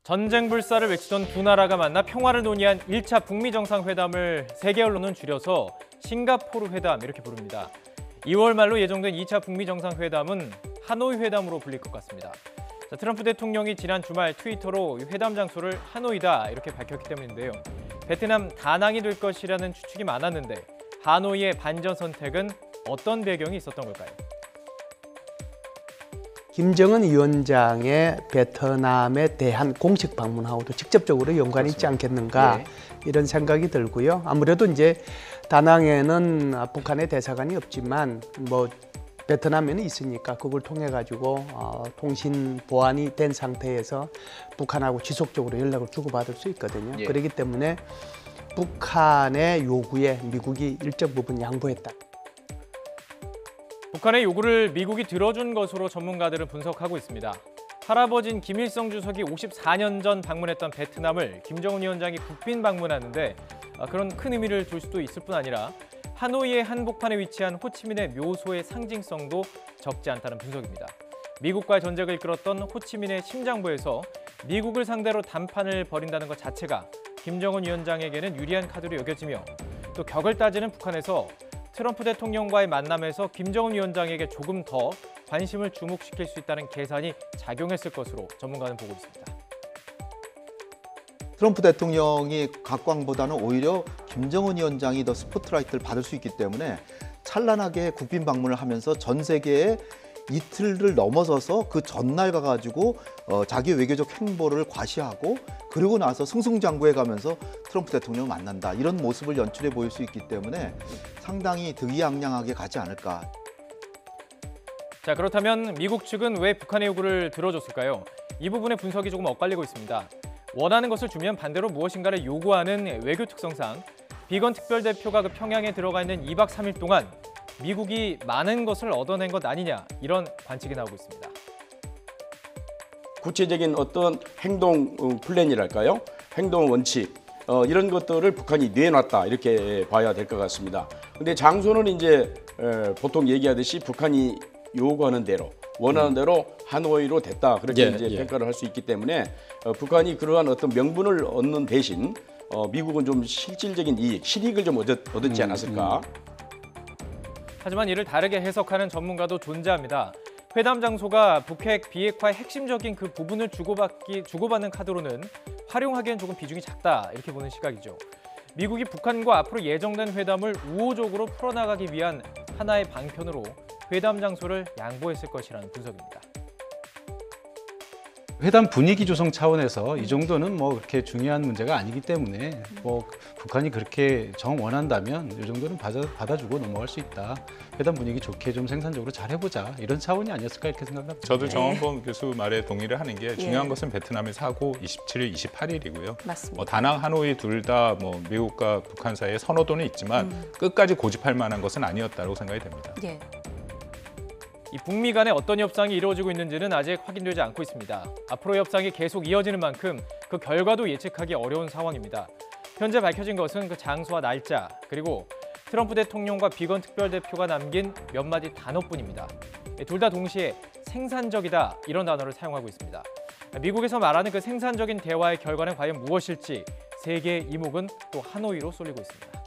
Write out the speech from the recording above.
전쟁 불사를 외치던 두 나라가 만나 평화를 논의한 1차 북미 정상회담을 세계 언론은 줄여서 싱가포르 회담 이렇게 부릅니다. 2월 말로 예정된 2차 북미 정상회담은 하노이 회담으로 불릴 것 같습니다. 트럼프 대통령이 지난 주말 트위터로 회담 장소를 하노이다 이렇게 밝혔기 때문인데요. 베트남 다낭이 될 것이라는 추측이 많았는데 하노이의 반전 선택은 어떤 배경이 있었던 걸까요? 김정은 위원장의 베트남에 대한 공식 방문하고도 직접적으로 연관이 있지 않겠는가 이런 생각이 들고요. 아무래도 이제 다낭에는 북한의 대사관이 없지만 뭐 베트남에는 있으니까 그걸 통해 가지고 통신 보안이 된 상태에서 북한하고 지속적으로 연락을 주고받을 수 있거든요. 그렇기 때문에 북한의 요구에 미국이 일정 부분 양보했다. 북한의 요구를 미국이 들어준 것으로 전문가들은 분석하고 있습니다. 할아버지인 김일성 주석이 54년 전 방문했던 베트남을 김정은 위원장이 국빈 방문하는데 그런 큰 의미를 둘 수도 있을 뿐 아니라 하노이의 한복판에 위치한 호치민의 묘소의 상징성도 적지 않다는 분석입니다. 미국과의 전쟁을 이끌었던 호치민의 심장부에서 미국을 상대로 담판을 벌인다는 것 자체가 김정은 위원장에게는 유리한 카드로 여겨지며 또 격을 따지는 북한에서 트럼프 대통령과의 만남에서 김정은 위원장에게 조금 더 관심을 주목시킬 수 있다는 계산이 작용했을 것으로 전문가는 보고 있습니다. 트럼프 대통령이 각광보다는 오히려 김정은 위원장이 더 스포트라이트를 받을 수 있기 때문에 찬란하게 국빈 방문을 하면서 전 세계에 이틀을 넘어서서 그 전날 가가지고 자기 외교적 행보를 과시하고 그리고 나서 승승장구해 가면서 트럼프 대통령을 만난다. 이런 모습을 연출해 보일 수 있기 때문에 상당히 득이양양하게 가지 않을까. 자, 그렇다면 미국 측은 왜 북한의 요구를 들어줬을까요? 이 부분의 분석이 조금 엇갈리고 있습니다. 원하는 것을 주면 반대로 무엇인가를 요구하는 외교 특성상 비건 특별대표가 그 평양에 들어가 있는 2박 3일 동안 미국이 많은 것을 얻어낸 것 아니냐 이런 관측이 나오고 있습니다. 구체적인 어떤 행동 플랜이랄까요? 행동 원칙 이런 것들을 북한이 내놨다 이렇게 봐야 될 것 같습니다. 근데 장소는 이제 보통 얘기하듯이 북한이 요구하는 대로 원하는 대로 하노이로 됐다 그렇게 이제 평가를 할 수 있기 때문에 북한이 그러한 어떤 명분을 얻는 대신 미국은 좀 실질적인 이익, 실익을 좀 얻었지 않았을까? 하지만 이를 다르게 해석하는 전문가도 존재합니다. 회담 장소가 북핵 비핵화의 핵심적인 그 부분을 주고받는 카드로는 활용하기엔 조금 비중이 작다 이렇게 보는 시각이죠. 미국이 북한과 앞으로 예정된 회담을 우호적으로 풀어나가기 위한 하나의 방편으로 회담 장소를 양보했을 것이라는 분석입니다. 회담 분위기 조성 차원에서 이 정도는 뭐 그렇게 중요한 문제가 아니기 때문에 뭐 북한이 그렇게 정 원한다면 이 정도는 받아주고 넘어갈 수 있다. 회담 분위기 좋게 좀 생산적으로 잘 해보자. 이런 차원이 아니었을까 이렇게 생각합니다. 저도 정원범 교수 말에 동의를 하는 게 중요한 것은 베트남에서 하고 27일, 28일이고요. 맞습니다. 뭐 다낭, 하노이 둘 다 뭐 미국과 북한 사이에 선호도는 있지만 끝까지 고집할 만한 것은 아니었다고 생각이 됩니다. 이 북미 간에 어떤 협상이 이루어지고 있는지는 아직 확인되지 않고 있습니다. 앞으로 협상이 계속 이어지는 만큼 그 결과도 예측하기 어려운 상황입니다. 현재 밝혀진 것은 그 장소와 날짜, 그리고 트럼프 대통령과 비건 특별대표가 남긴 몇 마디 단어뿐입니다. 둘 다 동시에 생산적이다 이런 단어를 사용하고 있습니다. 미국에서 말하는 그 생산적인 대화의 결과는 과연 무엇일지 세계의 이목은 또 하노이로 쏠리고 있습니다.